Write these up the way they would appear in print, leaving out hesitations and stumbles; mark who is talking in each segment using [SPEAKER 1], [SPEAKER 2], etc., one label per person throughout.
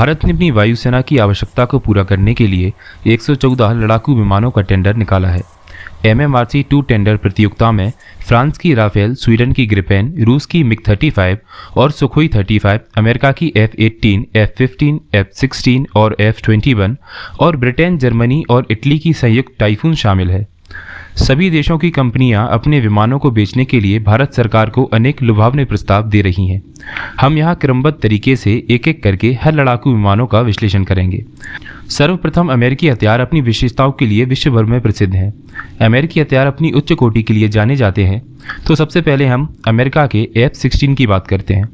[SPEAKER 1] भारत ने अपनी वायुसेना की आवश्यकता को पूरा करने के लिए 114 लड़ाकू विमानों का टेंडर निकाला है। MMRC-2 टेंडर प्रतियोगिता में फ्रांस की राफेल, स्वीडन की ग्रिपेन, रूस की मिग-35 और सुखोई 35, अमेरिका की F-18, F-15, F-16 और F-21 और ब्रिटेन, जर्मनी और इटली की संयुक्त टाइफून शामिल है। सभी देशों की कंपनियां अपने विमानों को बेचने के लिए भारत सरकार को अनेक लुभावने प्रस्ताव दे रही हैं। हम यहां क्रमबद्ध तरीके से एक एक करके हर लड़ाकू विमानों का विश्लेषण करेंगे। सर्वप्रथम, अमेरिकी हथियार अपनी विशेषताओं के लिए विश्व भर में प्रसिद्ध हैं। अमेरिकी हथियार अपनी उच्च कोटि के लिए जाने जाते हैं। तो सबसे पहले हम अमेरिका के F-16 की बात करते हैं।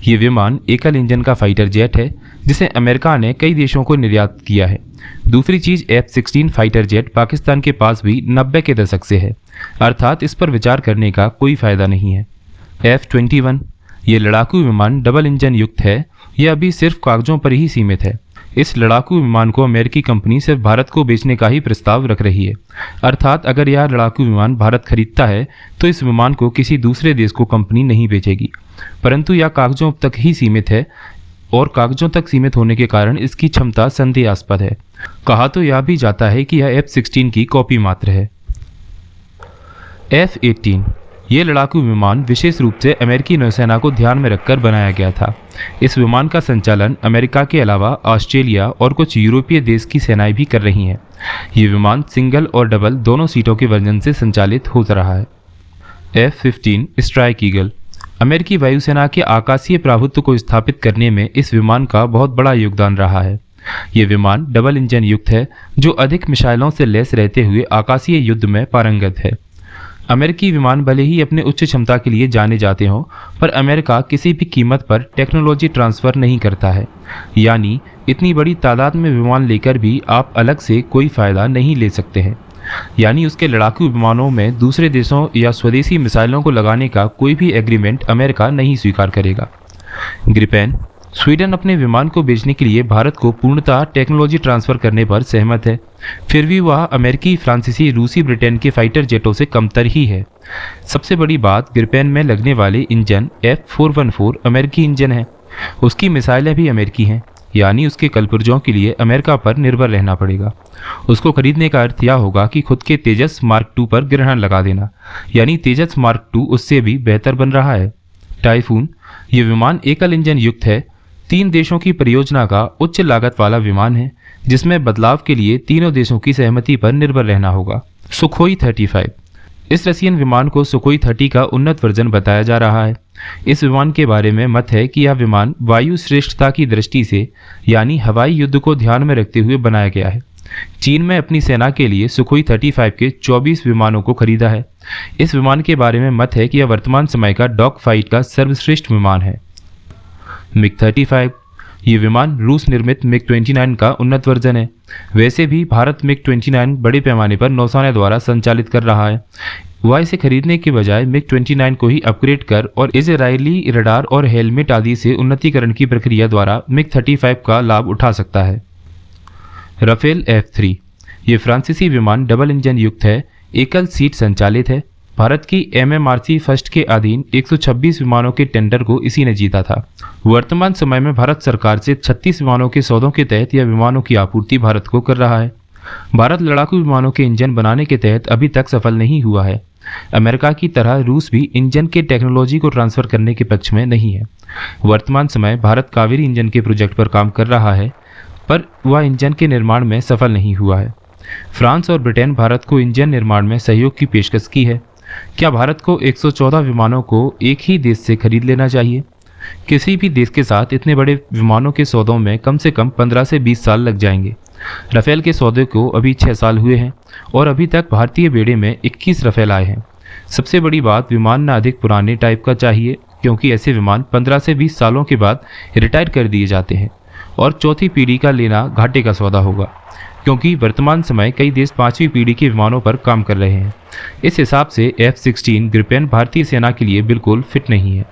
[SPEAKER 1] ये विमान एकल इंजन का फाइटर जेट है जिसे अमेरिका ने कई देशों को निर्यात किया है। दूसरी चीज, F-16 फाइटर जेट पाकिस्तान के पास भी 90 के दशक से है, अर्थात इस पर विचार करने का कोई फायदा नहीं है। F-21 ये लड़ाकू विमान डबल इंजन युक्त है। यह अभी सिर्फ कागजों पर ही सीमित है। इस लड़ाकू विमान को अमेरिकी कंपनी सिर्फ भारत को बेचने का ही प्रस्ताव रख रही है, अर्थात अगर यह लड़ाकू विमान भारत खरीदता है तो इस विमान को किसी दूसरे देश को कंपनी नहीं बेचेगी, परंतु यह कागजों तक ही सीमित है और कागजों तक सीमित होने के कारण इसकी क्षमता संदेहास्पद है। कहा तो यह भी जाता है कि यह F-16 की कॉपी मात्र है। F-18 ये लड़ाकू विमान विशेष रूप से अमेरिकी नौसेना को ध्यान में रखकर बनाया गया था। इस विमान का संचालन अमेरिका के अलावा ऑस्ट्रेलिया और कुछ यूरोपीय देश की सेनाएं भी कर रही हैं। ये विमान सिंगल और डबल दोनों सीटों के वर्जन से संचालित होता रहा है। F-15 स्ट्राइक ईगल अमेरिकी वायुसेना के आकाशीय प्रभुत्व को स्थापित करने में इस विमान का बहुत बड़ा योगदान रहा है। ये विमान डबल इंजन युक्त है जो अधिक मिसाइलों से लैस रहते हुए आकाशीय युद्ध में पारंगत है। अमेरिकी विमान भले ही अपने उच्च क्षमता के लिए जाने जाते हों, पर अमेरिका किसी भी कीमत पर टेक्नोलॉजी ट्रांसफ़र नहीं करता है, यानी इतनी बड़ी तादाद में विमान लेकर भी आप अलग से कोई फ़ायदा नहीं ले सकते हैं। यानी उसके लड़ाकू विमानों में दूसरे देशों या स्वदेशी मिसाइलों को लगाने का कोई भी एग्रीमेंट अमेरिका नहीं स्वीकार करेगा। ग्रिपेन स्वीडन अपने विमान को बेचने के लिए भारत को पूर्णतः टेक्नोलॉजी ट्रांसफ़र करने पर सहमत है, फिर भी वह अमेरिकी, फ्रांसीसी, रूसी, ब्रिटेन के फाइटर जेटों से कमतर ही है। सबसे बड़ी बात, ग्रिपेन में लगने वाले इंजन F414 अमेरिकी इंजन है। उसकी मिसाइलें भी अमेरिकी हैं, यानी उसके कलपुर्जों के लिए अमेरिका पर निर्भर रहना पड़ेगा। उसको खरीदने का अर्थ यह होगा कि खुद के तेजस मार्क 2 पर ग्रहण लगा देना, यानी तेजस मार्क 2 उससे भी बेहतर बन रहा है। टाइफून ये विमान एकल इंजन युक्त है। 3 देशों की परियोजना का उच्च लागत वाला विमान है जिसमें बदलाव के लिए तीनों देशों की सहमति पर निर्भर रहना होगा। सुखोई 35 इस रशियन विमान को सुखोई 30 का उन्नत वर्जन बताया जा रहा है। इस विमान के बारे में मत है कि यह विमान वायु श्रेष्ठता की दृष्टि से, यानी हवाई युद्ध को ध्यान में रखते हुए बनाया गया है। चीन में अपनी सेना के लिए सुखोई 35 के 24 विमानों को खरीदा है। इस विमान के बारे में मत है कि यह वर्तमान समय का डॉग फाइट का सर्वश्रेष्ठ विमान है। मिग-35 ये विमान रूस निर्मित मिग-29 का उन्नत वर्जन है। वैसे भी भारत मिग-29 बड़े पैमाने पर नौसेना द्वारा संचालित कर रहा है। वह इसे खरीदने के बजाय मिग-29 को ही अपग्रेड कर और इजरायली रडार और हेलमेट आदि से उन्नतीकरण की प्रक्रिया द्वारा मिग-35 का लाभ उठा सकता है। राफेल F3 ये फ्रांसीसी विमान डबल इंजन युक्त है, एकल सीट संचालित है। भारत की MMRC फर्स्ट के अधीन 126 विमानों के टेंडर को इसी ने जीता था। वर्तमान समय में भारत सरकार से 36 विमानों के सौदों के तहत यह विमानों की आपूर्ति भारत को कर रहा है। भारत लड़ाकू विमानों के इंजन बनाने के तहत अभी तक सफल नहीं हुआ है। अमेरिका की तरह रूस भी इंजन के टेक्नोलॉजी को ट्रांसफर करने के पक्ष में नहीं है। वर्तमान समय भारत कावेरी इंजन के प्रोजेक्ट पर काम कर रहा है, पर वह इंजन के निर्माण में सफल नहीं हुआ है। फ्रांस और ब्रिटेन भारत को इंजन निर्माण में सहयोग की पेशकश की है। क्या भारत को 114 विमानों को एक ही देश से खरीद लेना चाहिए? किसी भी देश के साथ इतने बड़े विमानों के सौदों में कम से कम 15 से 20 साल लग जाएंगे। राफेल के सौदे को अभी 6 साल हुए हैं और अभी तक भारतीय बेड़े में 21 राफेल आए हैं। सबसे बड़ी बात, विमान न अधिक पुराने टाइप का चाहिए, क्योंकि ऐसे विमान 15 से 20 सालों के बाद रिटायर कर दिए जाते हैं और चौथी पीढ़ी का लेना घाटे का सौदा होगा, क्योंकि वर्तमान समय कई देश 5वीं पीढ़ी के विमानों पर काम कर रहे हैं। इस हिसाब से F-16 ग्रिपेन भारतीय सेना के लिए बिल्कुल फिट नहीं है।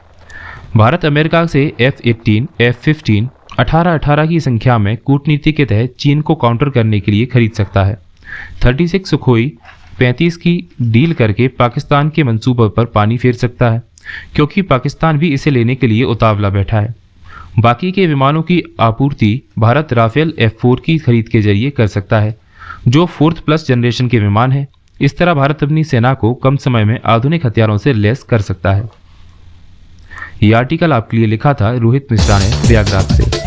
[SPEAKER 1] भारत अमेरिका से F-18, F-15 18-18 की संख्या में कूटनीति के तहत चीन को काउंटर करने के लिए खरीद सकता है। 36 सुखोई 35 की डील करके पाकिस्तान के मंसूबों पर पानी फेर सकता है, क्योंकि पाकिस्तान भी इसे लेने के लिए उतावला बैठा है। बाकी के विमानों की आपूर्ति भारत राफेल F4 की खरीद के जरिए कर सकता है, जो 4th+ जनरेशन के विमान है। इस तरह भारत अपनी सेना को कम समय में आधुनिक हथियारों से लैस कर सकता है। यह आर्टिकल आपके लिए लिखा था रोहित मिश्रा ने प्रयागराज से।